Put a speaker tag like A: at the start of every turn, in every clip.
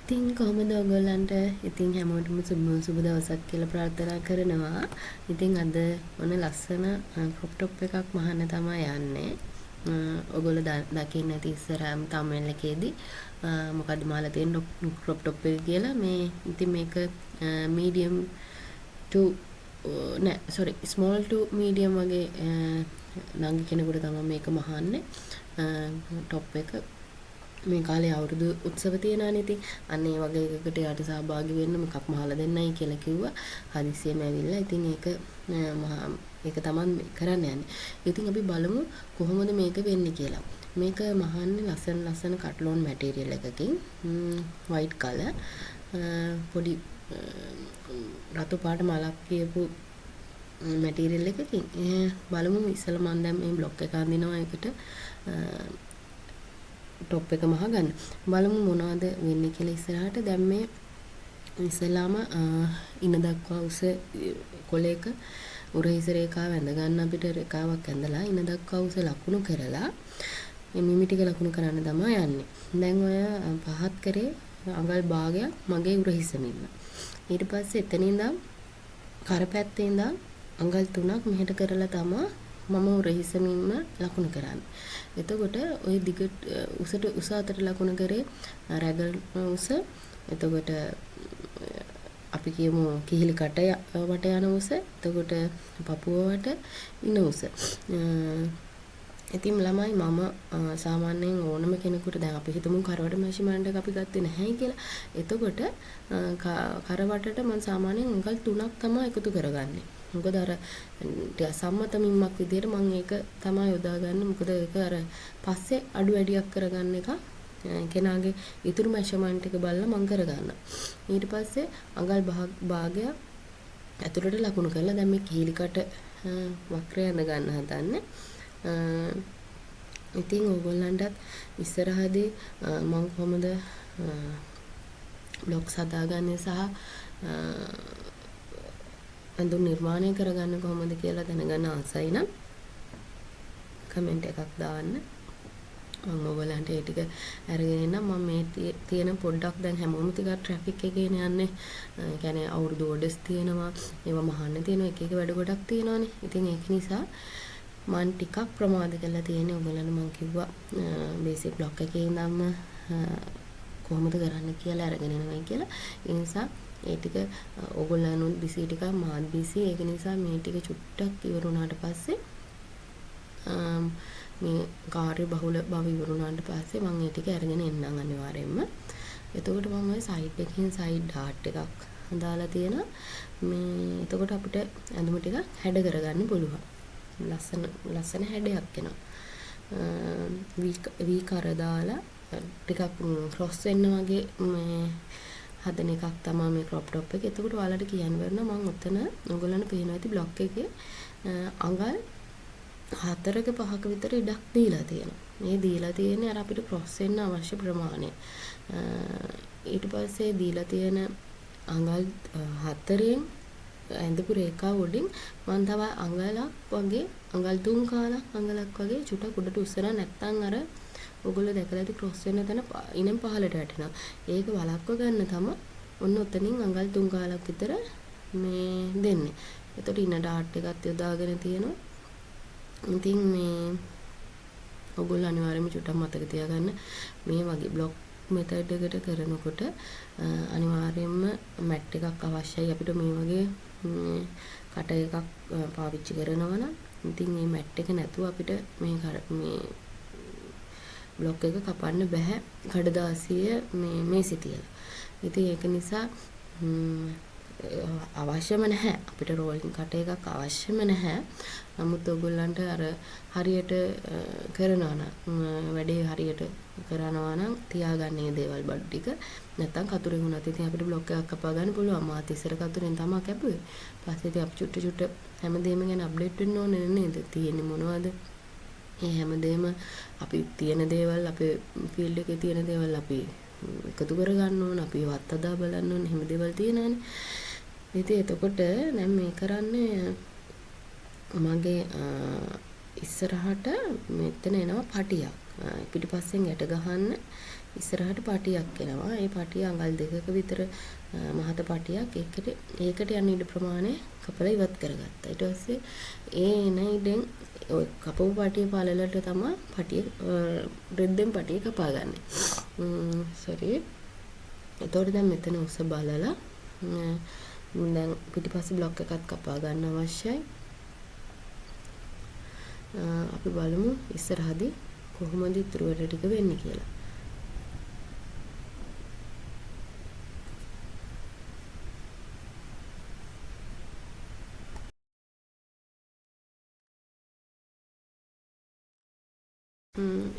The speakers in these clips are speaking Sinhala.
A: ඉතින් කොහොමද ඔයගොල්ලන්ට ඉතින් හැමෝටම සුබ දවසක් කියලා ප්‍රාර්ථනා කරනවා. ඉතින් අද මොන ලස්සන ක්‍රොප් টොප් එකක් මහන්න තමයි යන්නේ. ඔයගොල්ලෝ දකින්න ඇති ඉස්සරහම thumbnail එකේදී මොකද්ද මාලා තියෙන ක්‍රොප් টොප් එක කියලා. මේ ඉතින් මේක medium to නෑ sorry small to medium වගේ නංගි කෙනෙකුට තමයි මේක මහන්නේ. টොප් එක මේ කාලේ අවුරුදු උත්සව තියෙනවානේ. ඉතින් අන්න ඒ වගේ එකකට යාට සහභාගී වෙන්න මොකක් මහලා දෙන්නයි කියලා කිව්වා. හදිස්සියෙම ඇවිල්ලා ඉතින් ඒක තමයි කරන්න යන්නේ. ඉතින් අපි බලමු කොහොමද මේක වෙන්නේ කියලා. මේක මහන්නේ ලස්සන කට්ලෝන් මැටීරියල් එකකින් white color පොඩි රතු පාට මලක් කියපු මැටීරියල් එකකින් බලමු ඉස්සෙල්ලා මම දැන් මේ බ්ලොක් එක අඳිනවා ඒකට টොප් එක මහගන්න. බලමු මොනවද වෙන්නේ කියලා ඉස්සරහට. දැන් මේ ඉස්සලාම ඉන දක්වා උස කොලයක උරහිස රේඛාව ඇඳ ගන්න අපිට රේඛාවක් ඇඳලා ඉන දක්වා උස ලකුණු කරලා මේ මිමි ටික ලකුණු කරන්න තමයි යන්නේ. දැන් ඔය පහත් කරේ අඟල් භාගයක් මගේ උරහිසෙමින්. ඊට පස්සේ එතනින් ඉඳන් කරපැත්තේ ඉඳන් අඟල් 3ක් මෙහෙට කරලා තමයි මම උරහිසෙමින්ම ලකුණු කරන්නේ. එතකොට ওই දිගට උස අතට ලකුණු කරේ රැගල් උස. එතකොට අපි කියමු කිහිලි කට වට යන උස. එතකොට පපුව වට ඉන උස. ඉතින් ළමයි මම සාමාන්‍යයෙන් ඕනම කෙනෙකුට දැන් අපි හිතමු කරවට මෙෂර්මන්ට් එක අපි ගත්තේ නැහැ කියලා. එතකොට කරවටට මම සාමාන්‍යයෙන් අඟල් 3ක් තමයි එකතු කරගන්නේ. මොකද අර සම්මත මිම්මක් විදිහට මම ඒක තමයි යොදාගන්නේ. මොකද ඒක අර පස්සේ අඩු වැඩියක් කරගන්න එක කෙනාගේ ඉතුරු මෙෂර්මන්ට් එක බලලා මම කරගන්නවා. ඊට පස්සේ අඟල් භාගය ඇතුළට ලකුණු කරලා දැන් මේ කීලිකට වක්‍රය අඳ ගන්න හදන්නේ. ඉතින් ඕගොල්ලන්ටත් ඉස්සරහදී මම කොහොමද බ්ලොග්ස් හදාගන්නේ සහ අඳුන් නිර්මාණය කරගන්න කොහොමද කියලා දැනගන්න ආසයි නම් කමෙන්ට් එකක් දාන්න. මම ඔයගලන්ට ඒ ටික අරගෙන එන්නම්. මම මේ තියෙන පොඩ්ඩක් දැන් හැමෝම ටිකක් ට්‍රැෆික් එකේ යන්නේ. ඒ කියන්නේ අවුරුදු ඕඩර්ස් තියෙනවා. ඒවා මහන්න තියෙනවා. එක වැඩ ගොඩක් තියෙනවානේ. ඉතින් ඒක නිසා මම ටිකක් ප්‍රමාද කරලා තියෙන්නේ. ඔයගලන්ට මම කිව්වා බේසික් බ්ලොග් එකේ ඉඳන්ම කොහොමද කරන්න කියලා අරගෙන එනවා කියලා. ඒ නිසා ඒ ටික ඕගොල්ලන්නුත් බිසි ටිකක් මාත් බිසි. ඒක නිසා මේ ටික චුට්ටක් ඉවර වුණාට පස්සේ මේ කාර්ය බහුල බව ඉවර වුණාට පස්සේ මම ඒ ටික අරගෙන එන්නම් අනිවාර්යයෙන්ම. එතකොට මම ওই සයිඩ් එකකින් සයිඩ් ඩාට් එකක් දාලා තියෙනවා. මේ එතකොට අපිට ඇඳුම ටික හැඩ කරගන්න පුළුවන්. ලස්සන හැඩයක් එනවා. වී කර දාලා ටිකක් ක්‍රොස් වෙන්න වගේ මේ හදන එකක් තමයි මේ ක්‍රොප් টොප් එක. එතකොට ඔයාලට කියන්න වෙනවා මම උතන ඔයගොල්ලන්ට පේනවා ඇති බ්ලොක් එකේ අඟල් 4ක 5ක විතර ඉඩක් දීලා තියෙනවා. මේ දීලා තියෙන්නේ අර අපිට ක්‍රොස් වෙන්න අවශ්‍ය ප්‍රමාණය. ඊට පස්සේ දීලා තියෙන අඟල් 4න් ඇඳපු රේඛාව උඩින් මම තව අඟලක් වගේ අඟල් 3 කාලක් අඟලක් වගේ චුට්ටක් උඩට උස්සලා නැත්තම් අර ඔයගොල්ලෝ දැකලා ඇති ක්‍රොස් වෙන තැන ඉනෙන් පහළට වැටෙනවා. ඒක වළක්ව ගන්න තමයි ඔන්න ඔතනින් අඟල් 3 කාලක් විතර මේ දෙන්නේ. එතකොට ඉන ඩාට් එකත් යොදාගෙන තියෙනවා. ඉතින් මේ ඔයගොල්ලෝ අනිවාර්යයෙන්ම චුට්ටක් මතක තියාගන්න මේ වගේ බ්ලොක් මෙතඩ් එකට කරනකොට අනිවාර්යයෙන්ම මැට් එකක් අවශ්‍යයි අපිට මේ වගේ කට එකක් පාවිච්චි කරනවා නම්. ඉතින් මේ මැට් එක නැතුව අපිට මේ බ්ලොක් එක කපන්න බෑ කඩදාසිය මේ සිටියලා. ඉතින් ඒක නිසා අවශ්‍යම නැහැ අපිට රෝලින් කට එකක් අවශ්‍යම නැහැ. නමුත් ඔයගොල්ලන්ට අර හරියට කරනවා නම් වැඩේ හරියට කරනවා නම් තියාගන්න මේ දේවල් බඩු ටික. නැත්තම් කතුරෙන් වුණත් ඉතින් අපිට බ්ලොක් එකක් කපා ගන්න පුළුවන්. මාත් ඉස්සර කතුරෙන් තමයි කැපුවේ. පස්සේ ඉතින් අපි චුට්ට හැමදේම ගැන අප්ඩේට් වෙන්න ඕනේ නේද? තියෙන්නේ මොනවද? ඒ හැමදේම අපි තියෙන දේවල් අපේ ෆීල්ඩ් එකේ තියෙන දේවල් අපි එකතු කරගන්න ඕන. අපි වත් අදා බලන්න ඕන. හැම දේවල් තියෙනවානේ. ඉතින් එතකොට දැන් මේ කරන්නේ මගේ ඉස්සරහට මෙතන එනවා පටියක්. පිටිපස්සෙන් යට ගහන්න ඉස්සරහට පටියක් එනවා. ඒ පටිය අඟල් 2ක විතර මහත පටියක් ඒකට යන ඉඩ ප්‍රමාණය කපලා ඉවත් කරගත්තා. ඊට පස්සේ ඒ එන ඉඩෙන් ඔය කපපු පටිය පළලට තමයි පටිය රෙද්දෙන් පටිය කපාගන්නේ. සෝරි. එතකොට දැන් මෙතන උස බලලා දැන් පිටිපස්සේ බ්ලොක් එකක් කපා ගන්න අවශ්‍යයි. අපි බලමු ඉස්සරහදී කොහොමද ඉතුරු වැඩ ටික වෙන්නේ කියලා.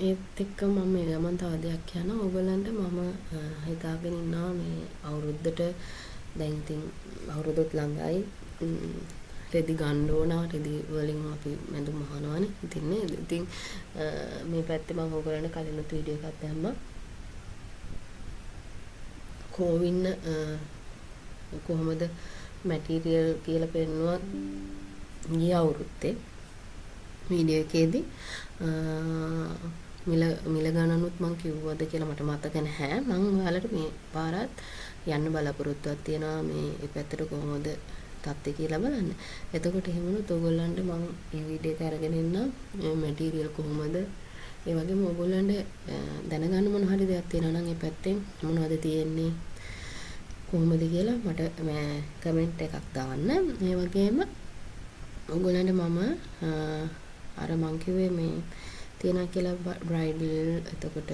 A: ඒත් එක්ක මම මේ ගමන් තව දෙයක් කියනවා. ඕගොල්ලන්ට මම හිතාගෙන ඉන්නවා මේ අවුරුද්දට දැන් ඉතින් අවුරුද්දත් ළඟයි. රෙදි ගන්න ඕන. රෙදි වලින් අපි මැදුම් අහනවානේ. ඉතින් නේද? ඉතින් මේ පැත්තේ මම ඕගොල්ලන්ට කලිනුත් වීඩියෝ එකක් දැම්මා. කෝවින්න කොහොමද මැටීරියල් කියලා පෙන්නුවා ගිය අවුරුද්දේ වීඩියෝ එකේදී මිල ගණනුත් මම කිව්වද කියලා මට මතක නැහැ. මම ඔයාලට මේ පාරත් යන්න බලාපොරොත්තුවක් තියෙනවා මේ පැත්තට කොහොමද තත්ත්වය කියලා බලන්න. එතකොට එහෙම වුණොත් ඕගොල්ලන්ට මම මේ වීඩියෝ එක අරගෙන ඉන්නම් මැටීරියල් කොහොමද ඒ වගේම ඕගොල්ලන්ට දැනගන්න මොන හරි දෙයක් තියෙනවා නම් ඒ පැත්තෙන් මොනවද තියෙන්නේ කොහොමද කියලා මට කමෙන්ට් එකක් දාන්න. ඒ වගේම ඕගොල්ලන්ට මම අර මං කිව්වේ මේ තියෙනවා කියලා බ්‍රයිඩල් එතකොට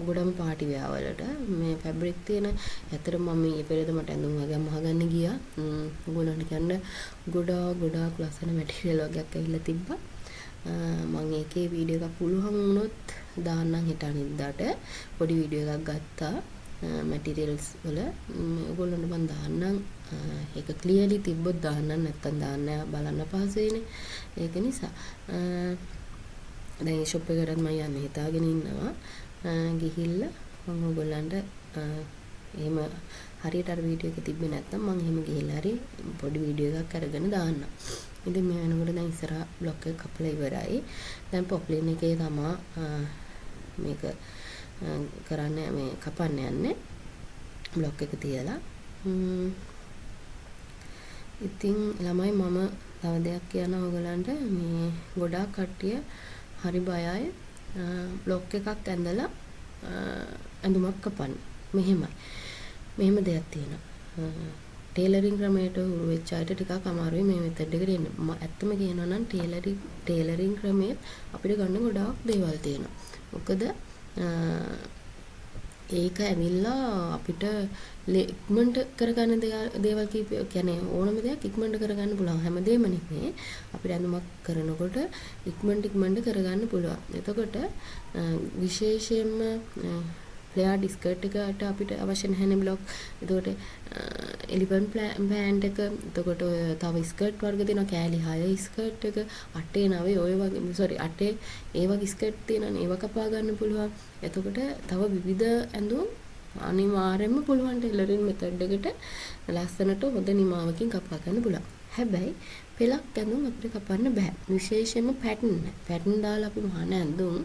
A: ගොඩම පාටි වෙයා වලට මේ ෆැබ්‍රික් තියෙන ඇත්තට මම මේ පෙරේද මට ඇඳුම් වගේම අහගන්න ගියා. ඕගොල්ලන්ට කියන්න ගොඩාක් ලස්සන මැටීරියල් වගේක් ඇවිල්ලා තිබ්බා. මම ඒකේ වීඩියෝ එකක් පුළුවන් වුණොත් දාන්නම් හෙට අනිද්දාට පොඩි වීඩියෝ එකක් ගත්තා මැටීරියල්ස් වල ඕගොල්ලන්ට මම දාන්නම්. ඒක ක්ලියර්ලි තිබ්බොත් දාන්නම් නැත්තම් දාන්න බලන්න පහසුයිනේ. ඒක නිසා දැන් ෂොප් එකකට මම යන්න හිතාගෙන ඉන්නවා. ගිහිල්ලා මම ඕගොල්ලන්ට එහෙම හරියට අර වීඩියෝ එක තිබ්බේ නැත්නම් මම එහෙම ගිහිල්ලා හරි පොඩි වීඩියෝ එකක් අරගෙන දාන්නම්. ඉතින් මේ වෙනකොට දැන් ඉස්සරහා බ්ලොක් එක කපලා ඉවරයි. දැන් පොප්ලින් එකේ තමයි මේක කරන්නේ මේ කපන්න යන්නේ බ්ලොක් එක තියලා. ඉතින් ළමයි මම තව දෙයක් කියනවා ඔයගලන්ට මේ ගොඩාක් කට්ටිය හරි බයයි බ්ලොක් එකක් ඇඳලා ඇඳුමක් කපන්න. මෙහෙම දෙයක් තියෙනවා. ටේලරින් ක්‍රමයට උරු වෙච්ච අයට ටිකක් අමාරුයි මේ මෙතඩ් එකට එන්න. ඇත්තම කියනවා නම් ටේලරින් ක්‍රමයේ අපිට ගන්න ගොඩාක් දේවල් තියෙනවා. මොකද ඒක ඇවිල්ලා අපිට ඉක්මනට කරගන්න දේවල් කීපයක් කියන්නේ ඕනම දෙයක් ඉක්මනට කරගන්න පුළුවන්. හැමදේම නෙමෙයි. අපිට ඇඳුමක් කරනකොට ඉක්මනට කරගන්න පුළුවන්. එතකොට විශේෂයෙන්ම ෆ්ලෙයාර්ඩ් ස්කර්ට් එකට අපිට අවශ්‍ය නැහැනේ බ්ලොක්. එතකොට එලිෆන්ට් පෑන්ට් එක, එතකොට තව ස්කර්ට් වර්ග දෙනවා කෑලි 6 ස්කර්ට් එක, 8 9 ඔය වගේ සෝරි 8 ඒ වගේ ස්කර්ට් තියෙනවානේ ඒව කපා ගන්න පුළුවන්. එතකොට තව විවිධ ඇඳුම් අනිවාර්යයෙන්ම පුළුවන් ටේලරින් මෙතඩ් එකට ලස්සනට හොඳ නිමාවකින් කපා ගන්න පුළුවන්. හැබැයි පෙලක් ඇඳුම් අපිට කපන්න බෑ. විශේෂයෙන්ම පැටර්න් දාලා අපි මහන ඇඳුම්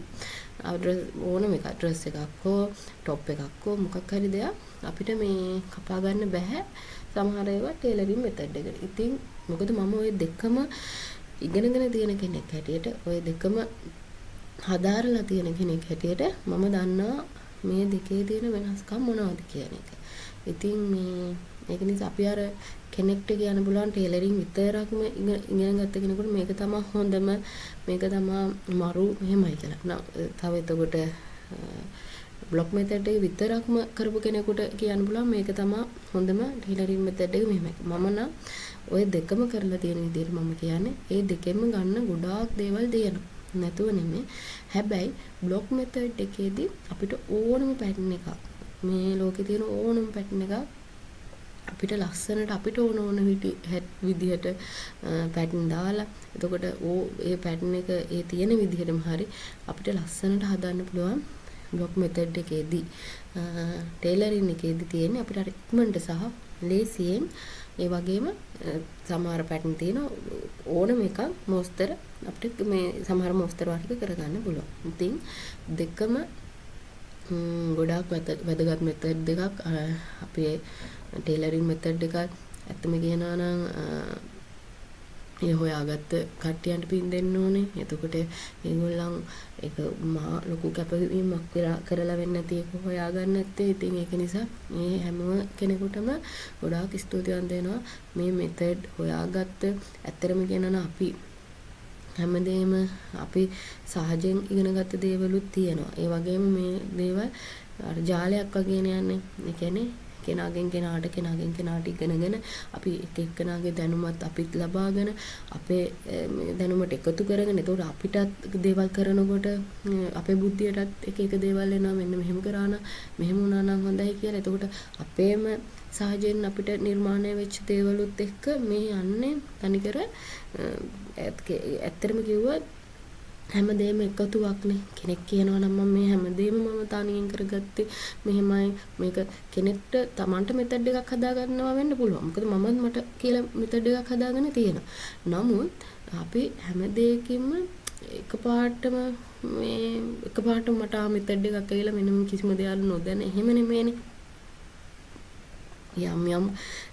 A: ඕනම එකක් ඩ්‍රෙස් එකක් හෝ টොප් එකක් හෝ මොකක් හරි දෙයක් අපිට මේ කපා ගන්න බෑ. සමහර ඒවා ටේලරින් මෙතඩ් එකට. ඉතින් මොකද මම ওই දෙකම ඉගෙනගෙන තියෙන කෙනෙක් හැටියට ওই දෙකම හදාරලා තියෙන කෙනෙක් හැටියට මම දන්නවා මේ දෙකේ තියෙන වෙනස්කම් මොනවද කියන එක. ඉතින් මේ ඒක නිසා අපි අර කෙනෙක්ට කියන්න පුළුවන් ටේලරින් විතරක්ම ඉගෙන ගත්ත කෙනෙකුට මේක තමයි හොඳම මේක තමයි මරු මෙහෙමයි කියලා. තව එතකොට බ්ලොක් මෙතඩ් එක විතරක්ම කරපු කෙනෙකුට කියන්න පුළුවන් මේක තමයි හොඳම ටේලරින් මෙතඩ් එක මෙහෙමයි. මම නම් ওই දෙකම කරලා තියෙන විදිහට මම කියන්නේ ඒ දෙකෙන්ම ගන්න ගොඩාක් දේවල් දෙනවා. නැතුව නෙමෙයි. හැබැයි බ්ලොක් මෙතඩ් එකේදී අපිට ඕනම පැටර්න් එකක් මේ ලෝකේ තියෙන ඕනම පැටර්න් එකක් අපිට ලස්සනට අපිට ඕන විදිහට පැටර්න් දාලා එතකොට ඒ පැටර්න් එක ඒ තියෙන විදිහටම හරි අපිට ලස්සනට හදන්න පුළුවන්. බ්ලොක් මෙතඩ් එකේදී ටේලරින් එකේදී තියෙන්නේ අපිට අර ඉක්මනට සහ ලේසියෙන් ඒ වගේම සමහර පැටර්න් තියෙන ඕනම එකක් මොස්තර අපිට මේ සමහර මොස්තර වර්ග කරගන්න පුළුවන්. ඉතින් දෙකම ගොඩාක් වැදගත් මෙතඩ් දෙකක් අපේ ටේලරින් මෙතඩ් එකත් ඇත්තම කියනවා නම් ඒ හොයාගත්ත කට්ටියන්ට පින් දෙන්න ඕනේ. එතකොට ඒගොල්ලන් ඒක මහා ලොකු කැපවීමක් කරලා වෙන්නේ නැති එක හොයාගන්න නැත්තේ. ඉතින් ඒක නිසා මේ හැම කෙනෙකුටම ගොඩාක් ස්තුතිවන්ත වෙනවා මේ මෙතඩ් හොයාගත්ත. ඇත්තරම කියනවා නම් අපි හැමදේම අපි සහජයෙන් ඉගෙනගත්ත දේවලුත් තියෙනවා. ඒ වගේම මේ දේවල් අර ජාලයක් වගේ යන්නේ. ඒ කියන්නේ කෙනාගෙන් කෙනාට ඉගෙනගෙන අපි එක එක්කෙනාගේ දැනුමත් අපිත් ලබාගෙන අපේ දැනුමට එකතු කරගෙන එතකොට අපිටත් දේවල් කරනකොට අපේ බුද්ධියටත් එක දේවල් එනවා මෙන්න මෙහෙම කරා නම් මෙහෙම වුණා නම් හොඳයි කියලා. එතකොට අපේම සහජයෙන් අපිට නිර්මාණය වෙච්ච දේවලුත් එක්ක මේ යන්නේ තනිකර ඇත්තටම කිව්වොත් හැමදේම එකතුවක්නේ. කෙනෙක් කියනවා නම් මම මේ හැමදේම මම තනියෙන් කරගත්තේ මෙහෙමයි. මේක කෙනෙක්ට Tamanට මෙතඩ් එකක් හදා ගන්නවා වෙන්න පුළුවන්. මොකද මමත් මට කියලා මෙතඩ් එකක් හදාගෙන තියෙනවා. නමුත් අපි හැමදේකින්ම එකපාරටම මට මෙතඩ් එකක් කියලා මෙන්න කිසිම දෙයක් නොදැන එහෙම නෙමෙයිනේ. යම්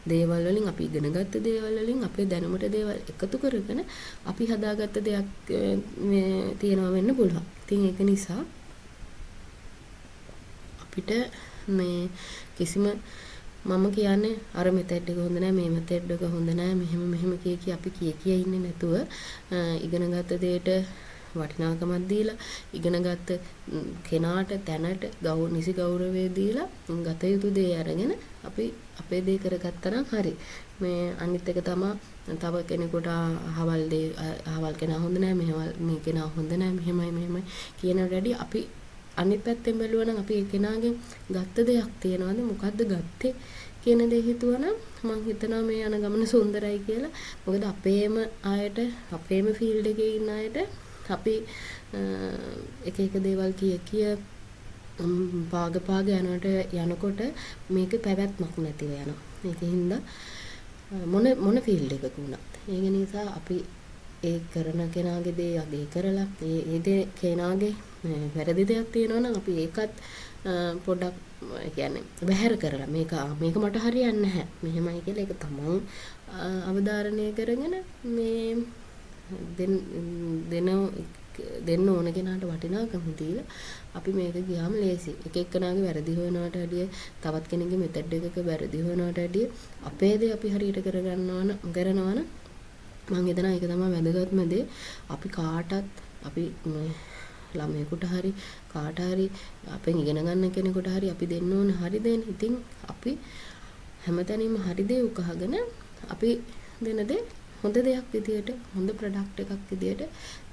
A: දේවල් වලින් අපි ඉගෙනගත්ත දේවල් වලින් අපේ දැනුමට දේවල් එකතු කරගෙන අපි හදාගත්ත දෙයක් තියෙනවා වෙන්න පුළුවන්. ඉතින් ඒක නිසා අපිට මේ කිසිම මම කියන්නේ අර මෙතඩ් එක හොඳ නැහැ මේ මෙතඩ් එක හොඳ නැහැ මෙහෙම කිය අපි කිය ඉන්නේ නැතුව ඉගෙනගත්ත දෙයට වටිනාකමක් දීලා ඉගෙනගත්ත කෙනාට තැනට නිසි ගෞරවය දීලා ගත යුතු දේ අරගෙන අපි අපේ දේ කරගත්තා නම් හරි. මේ අනිත් එක තමයි තව කෙනෙකුට අහවල් කෙනා හොඳ නැහැ මේ කෙනා හොඳ නැහැ මෙහෙමයි කියන රෙඩි අපි අනිත් පැත්තෙන් බැලුවා නම් අපි ඒ කෙනාගෙන් ගත්ත දෙයක් තියනවාද මොකද්ද ගත්තේ කියන දේ හිතුවනම් මම හිතනවා මේ යන ගමන සුන්දරයි කියලා. මොකද අපේම අයට අපේම ෆීල්ඩ් එකේ ඉන්න අයට අපි එක දේවල් කිය පාග යනකොට මේක පැවැත්මක් නැතිව යනවා. ඒකින්ද මොන ෆීල්ඩ් එකක වුණත් ඒක නිසා අපි ඒ කරන කෙනාගේ දේ අගේ කරලා ඒ දේ කෙනාගේ වැරදි දෙයක් තියෙනවා නම් අපි ඒකත් පොඩ්ඩක් කියන්නේ බැහැර කරලා මේක මට හරියන්නේ නැහැ මෙහෙමයි කියලා ඒක තමන් අවධාරණය කරගෙන මේ දෙන්න ඕන කෙනාට වටිනාකම දීලා අපි මේක ගියාම ලේසි. එක එක්කනාගේ වැරදි හොයනවට වැඩිය තවත් කෙනෙක්ගේ මෙතඩ් එකක වැරදි හොයනවට වැඩිය අපේ දේ අපි හරියට කරනවා නම් මම හිතනවා ඒක තමයි වැදගත්ම දේ. අපි කාටත් අපි ළමයෙකුට හරි කාට හරි අපෙන් ඉගෙන ගන්න කෙනෙකුට හරි අපි දෙන්න ඕන හරි දෙන්න. ඉතින් අපි හැමතැනම හරි දේ උකහාගෙන අපි දෙන දේ හොඳ දෙයක් විදියට හොඳ ප්‍රොඩක්ට් එකක් විදියට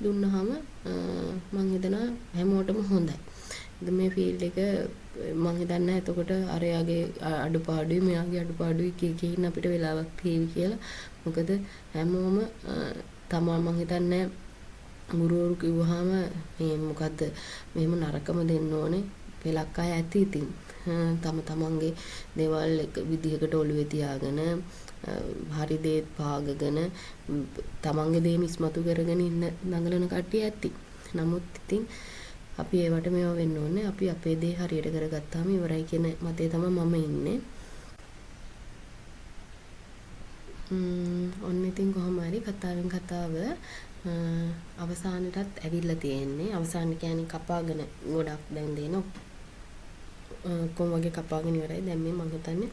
A: දුන්නාම මම හිතනවා හැමෝටම හොඳයි. මේ ෆීල්ඩ් එක මම හිතන්නේ එතකොට අරයාගේ අඩුපාඩුයි මෙයාගේ අඩුපාඩුයි කියන අපිට වෙලාවක් තියෙවි කියලා. මොකද හැමෝම තමා මම හිතන්නේ ගුරුවරු කිව්වහම මේ මොකද්ද මෙහෙම නරකම දෙන්න ඕනේ පෙලක් අය ඇති ඉතින් තමන්ගේ දේවල් එක විදිහකට ඔළුවේ තියාගෙන හරි දේ පාගගෙන තමන්ගේ දේ මිස්මතු කරගෙන ඉන්න දඟලන කට්ටිය ඇති. නමුත් ඉතින් අපි ඒවට මේවා වෙන්න ඕනේ. අපි අපේ දේ හරියට කරගත්තාම ඉවරයි කියන මතේ තමයි මම ඉන්නේ. ඔන්න ඉතින් කොහොම හරි කතාවෙන් කතාව අවසානටත් ඇවිල්ලා තියෙන්නේ. අවසාන කියන්නේ කපාගෙන ගොඩක් දැන් දෙන කොම් වගේ කපාගෙන ඉවරයි. දැන් මේ මම හිතන්නේ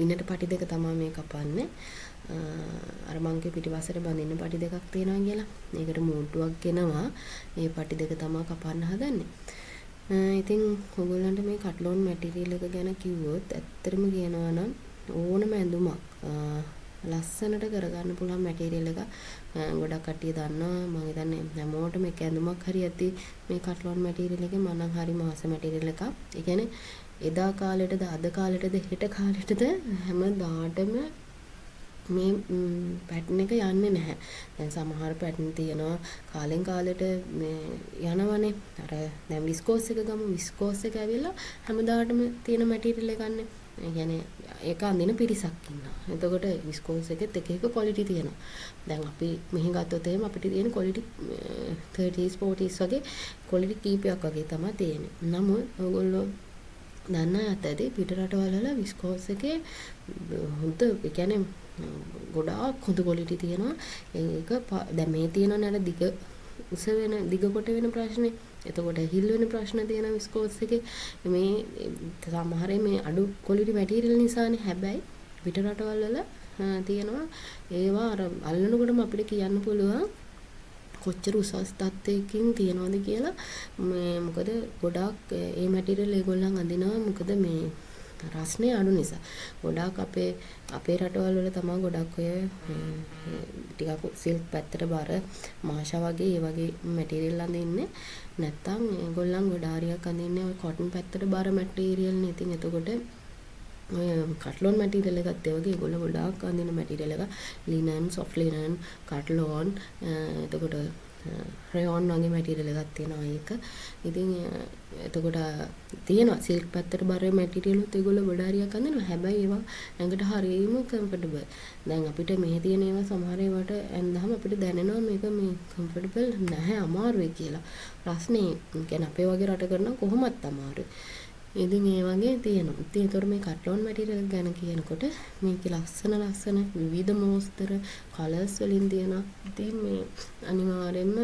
A: ඉන්නට පටි දෙක තමයි මේ කපන්නේ. අර මංගේ පිටිපස්සට බඳින්න පටි දෙකක් තියෙනවා කියලා. මේකට මූට්ටුවක් ගෙනවා. මේ පටි දෙක තමයි කපන්න හදන්නේ. ඉතින් ඔයගොල්ලන්ට මේ කට්ලෝන් මැටීරියල් එක ගැන කිව්වොත් ඇත්තටම කියනවා නම් ඕනම ඇඳුමක් ලස්සනට කරගන්න පුළුවන් මැටීරියල් එක ගොඩක් කට්ටිය දන්නවා. මම හිතන්නේ හැමෝටම එක ඇඳුමක් හරි ඇති මේ කට්ලෝන් මැටීරියල් එකේ මම නම් හරි මාස මැටීරියල් එකක්. ඒ කියන්නේ එදා කාලෙටද අද කාලෙටද හෙට කාලෙටද හැමදාටම මේ පැටර්න් එක යන්නේ නැහැ. දැන් සමහර පැටර්න් තියෙනවා කාලෙන් කාලෙට මේ යනවනේ. අර දැන් විස්කෝස් එක ගමු. විස්කෝස් එක ඇවිල්ලා හැමදාටම තියෙන මැටීරියල් එකක් නේ. ඒ කියන්නේ ඒක අඳින පිරිසක් ඉන්නවා. එතකොට විස්කෝස් එකෙත් එක එක ක්වොලිටි තියෙනවා. දැන් අපි මෙහි ගත්තොත් එහෙම අපිට තියෙන ක්වොලිටි 30s 40s වගේ ක්වොලිටි කීපයක් වගේ තමයි තියෙන්නේ. නමුත් ඔයගොල්ලෝ දන්න ඇතදී පිට රටවල වල විස්කෝස් එකේ හොඳ ඒ කියන්නේ ගොඩාක් හොඳ ක්වොලිටි තියෙනවා. ඒක දැන් මේ තියෙන නේද දිග උස වෙන දිග කොට වෙන ප්‍රශ්නේ. එතකොට හිල් වෙන ප්‍රශ්න තියෙන විස්කෝස් එකේ මේ සමහර මේ අඩු ක්වොලිටි මැටීරියල් නිසානේ. හැබැයි පිට රටවල් වල තියෙනවා ඒවා අර අල්ලනකොටම අපිට කියන්න පුළුවන් කොච්චර උසස් තත්ත්වයකින් තියනවද කියලා. මේ මොකද ගොඩාක් ඒ මැටීරියල් ඒගොල්ලන් අඳිනවා මොකද මේ රස්නේ අඩු නිසා. ගොඩාක් අපේ රටවල් වල තමයි ගොඩක් ඔය ටිකක් සිල්ක් පැත්තට බර මාෂා වගේ ඒ වගේ මැටීරියල් අඳින්නේ. නැත්තම් ඒගොල්ලන් ගොඩාරියක් අඳින්නේ ඔය කොටන් පැත්තට බර මැටීරියල් නේ. ඉතින් එතකොට ඔය කට්ලොන් මැටීරියල් එකත් ඒ වගේ ඒගොල්ලෝ ගොඩාක් අඳින මැටීරියල් එක ලිනන්, සොෆ්ට් ලිනන්, කට්ලොන් එතකොට රයොන් වගේ මැටීරියල් එකක් තියෙනවා ඒක. ඉතින් එතකොට තියෙනවා සිල්ක් පැත්තට බර මැටීරියල් උත් ඒගොල්ලෝ ගොඩාරියක් අඳිනවා. හැබැයි ඒවා ඇඟට හරියම කම්ෆර්ටබල්. දැන් අපිට මෙහි තියෙන ඒවා සමහර ඒවාට ඇඳහම අපිට දැනෙනවා මේක මේ කම්ෆර්ටබල් නැහැ අමාරුයි කියලා. ප්‍රශ්නේ කියන්නේ අපේ වගේ රටක නම් කොහොමත් අමාරුයි. ඉතින් ඒ වගේ තියෙනවා. ඉතින් ඒතර මේ කට්ලොන් මැටීරියල් ගැන කියනකොට මේකේ ලස්සන විවිධ මෝස්තර කලර්ස් වලින් තියෙනවා. ඉතින් මේ අනිවාර්යයෙන්ම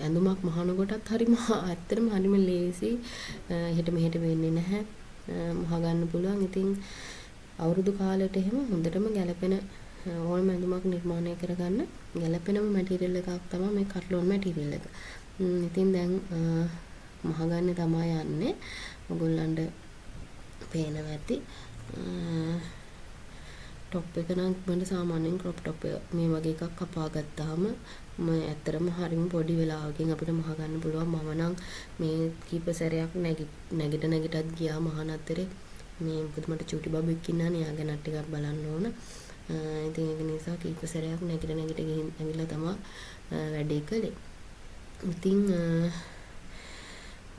A: ඇඳුමක් මහනකොටත් හරිම ඇත්තටම හරිම ලේසි. එහෙට මෙහෙට වෙන්නේ නැහැ. මහ ගන්න පුළුවන්. ඉතින් අවුරුදු කාලෙට එහෙම හොඳටම ගැලපෙන ඕනම ඇඳුමක් නිර්මාණය කරගන්න ගැලපෙනම මැටීරියල් එකක් තමයි මේ කට්ලොන් මැටීරියල් එක. ඉතින් දැන් මහ ගන්න තමයි යන්නේ. ඔයගොල්ලන්ට පේනවා ඇති. টොප් එක නම් මට සාමාන්‍යයෙන් ක්‍රොප් টොප් මේ වගේ එකක් කපා ගත්තාම මම ඇත්තටම හරිම පොඩි වෙලාවකින් අපිට මහ ගන්න පුළුවන්. මම නම් මේ කීප සැරයක් නැගිටත් ගියා මහන අතරේ. මේ මොකද මට චූටි බබෙක් ඉන්නානේ. එයා ගැන ටිකක් බලන්න ඕන. ඉතින් ඒක නිසා කීප සැරයක් නැගිට ගිහින් ඇවිල්ලා තමයි වැඩේ කළේ. ඉතින්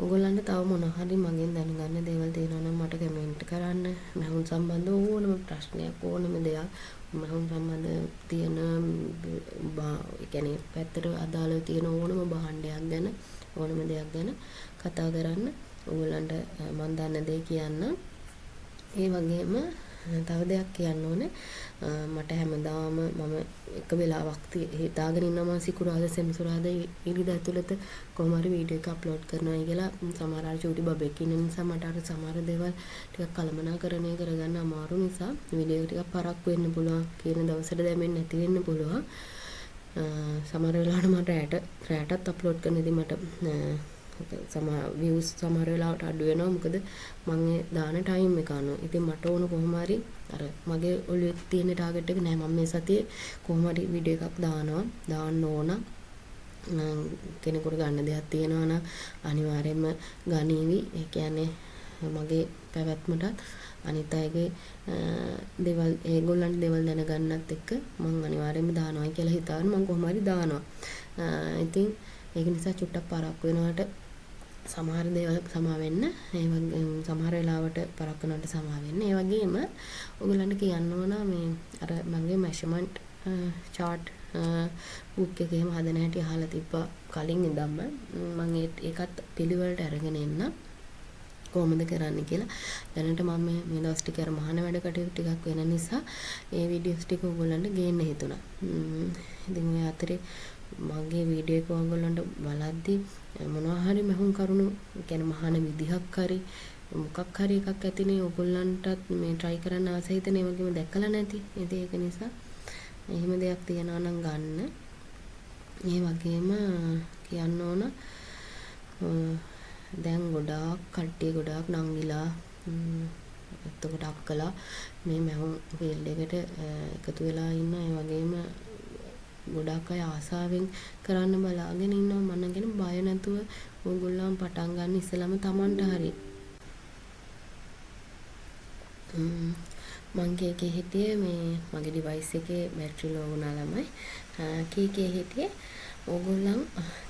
A: ඔයගොල්ලන්ට තව මොන හරි මගෙන් දැනගන්න දේවල් තියෙනවා නම් මට කමෙන්ට් කරන්න. මහුන් සම්බන්ධ ඕනම ප්‍රශ්නයක් ඕනම දෙයක් මහුන් සම්බන්ධ තියෙන ඒ කියන්නේ පැත්තට අදාළව තියෙන ඕනම භාණ්ඩයක් ගැන ඕනම දෙයක් ගැන කතා කරන්න. ඔයගොල්ලන්ට මම දන්න දේ කියන්න. ඒ වගේම තව දෙයක් කියන්න ඕනේ. මට හැමදාම මම එක වෙලාවක් හිතාගෙන ඉන්නවා සිකුරාදා සෙනසුරාදා ඉරිදා ඇතුළත කොහොම හරි වීඩියෝ එක අප්ලෝඩ් කරනවා කියලා. සමහර අය චූටි බබෙක් ඉන්න නිසා මට අර සමහර දේවල් ටිකක් කළමනාකරණය කරගන්න අමාරු නිසා වීඩියෝ එක ටිකක් පරක්කු වෙන්න පුළුවන්. කියන දවසට දැම්මෙන්නේ නැති වෙන්න පුළුවන්. සමහර වෙලාවට මට රැටත් අප්ලෝඩ් කරන ඉතින් මට views සමහර වෙලාවට අඩු වෙනවා. මොකද මම දාන ටයිම් එක අනුව. ඉතින් මට ඕන කොහොම හරි අර මගේ ඔළුවේ තියෙන ටාගට් එක නෑ. මම මේ සතියේ කොහොම හරි වීඩියෝ එකක් දාන්න ඕන. කෙනෙකුට ගන්න දෙයක් තියෙනවා නම් අනිවාර්යයෙන්ම ගනීවි. ඒ කියන්නේ මගේ පැවැත්මටත් අනිත් අයගේ දේවල් ඒගොල්ලන්ට දේවල් දැනගන්නත් එක්ක මම අනිවාර්යයෙන්ම දානවා කියලා හිතාගෙන මම කොහොම හරි දානවා. ඉතින් ඒක නිසා චුට්ටක් පරක්කු වෙනවට සමහර දේවල් සමා වෙන්න. ඒ වගේ සමහර වෙලාවට පරක්කු වෙනවට සමා වෙන්න. ඒ වගේම ඔයගොල්ලන්ට කියන්න ඕන මේ අර මගේ මෙෂර්මන්ට් chart බුක් එකේ එහෙම හදන හැටි අහලා තිබ්බා කලින් ඉඳන්ම. මම ඒකත් පිළිවෙලට අරගෙන එන්න කොහොමද කරන්න කියලා. දැනට මම මේ දවස් ටික අර මහාන වැඩ කටයුතු ටිකක් වෙන නිසා ඒ වීඩියෝස් ටික ඔයගොල්ලන්ට ගේන්න හිතුණා. ඉතින් ඔය අතරේ මගේ වීඩියෝ එක ඔයගොල්ලන්ට බලද්දී මොනවා හරි මහුන් කරුණු කියන්නේ මහාන විදිහක් හරි මොකක් හරි එකක් ඇතිනේ ඔයගොල්ලන්ටත් මේ try කරන්න ආස හිතෙන ඒ වගේම දැකලා නැති. ඉතින් ඒක නිසා එහෙම දෙයක් තියනවා නම් ගන්න. ඒ වගේම කියන්න ඕන දැන් ගොඩාක් කට්ටිය ගොඩාක් නංගිලා එතකොට අක්කලා මේ මහුන් ෆීල්ඩ් එකට එකතු වෙලා ඉන්න. ඒ වගේම ගොඩක් අය ආසාවෙන් කරන්න බලාගෙන ඉන්නවා. මම කියන බය නැතුව ඕගොල්ලන් පටන් ගන්න ඉස්සෙල්ලාම Tamanට හරි මං කීකේ හිටියේ මේ මගේ ඩිවයිස් එකේ බැටරි ලෝ වුණා ළමයි. කීකේ හිටියේ ඕගොල්ලන්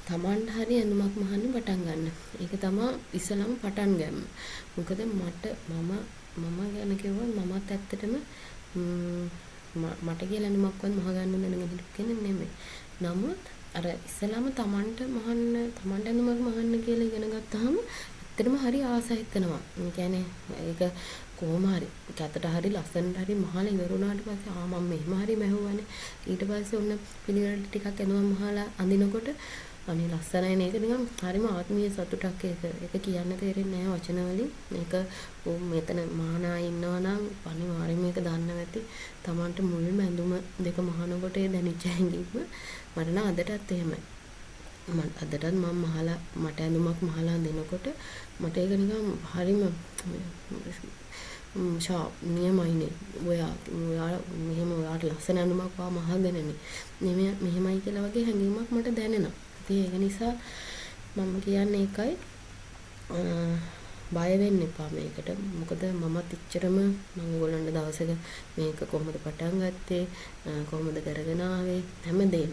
A: Tamanට හරි ඇඳුමක් මහන්න පටන් ගන්න. ඒක තමයි ඉස්සෙල්ලාම පටන් ගන්න. මොකද මම මම ගැන කිව්වොත් මමත් ඇත්තටම මට කියලා ඇඳුමක්වත් මහ ගන්න දැනගෙන කෙනෙක් නෙමෙයි. නමුත් අර ඉස්සලාම Tamanට ඇඳුමක් මහන්න කියලා ඉගෙන ගත්තාම ඇත්තටම හරි ආසයි හිතෙනවා. ඒ කියන්නේ ඒක කොහොම හරි කැතට හරි ලස්සනට හරි මහලා ඉවර වුණාට පස්සේ මම මෙහෙම හරි මැහුවානේ. ඊට පස්සේ ඔන්න පිළිවෙලට ටිකක් ඇඳුම් මහලා අඳිනකොට අනේ ලස්සනයි නේද නිකන් හරිම ආත්මීය සතුටක් ඒක කියන්න තේරෙන්නේ නැහැ වචන වලින්. මේක මෙතන මහානා ඉන්නවා නම් අනිවාර්යයෙන් මේක දන්නවා ඇති. Tamanට මුල්ම ඇඳුම දෙක මහනකොට ඒ දැනෙච්ච හැඟීම මට නම් අදටත් එහෙමයි. අදටත් මම මහලා මට ඇඳුමක් මහලා දෙනකොට මට ඒක නිකන් හරිම ෂාප් නියමයිනේ. ඔයා මෙහෙම ඔයාට ලස්සන ඇඳුමක් වා මහගෙනනේ. මෙහෙමයි කියලා වගේ හැඟීමක් මට දැනෙනවා. ඉතින් ඒක නිසා මම කියන්නේ ඒකයි බය වෙන්න එපා මේකට. මොකද මමත් එච්චරම මම ඔයගොල්ලන්ට දවසක මේක කොහොමද පටන් ගත්තේ කොහොමද කරගෙන ආවේ හැමදේම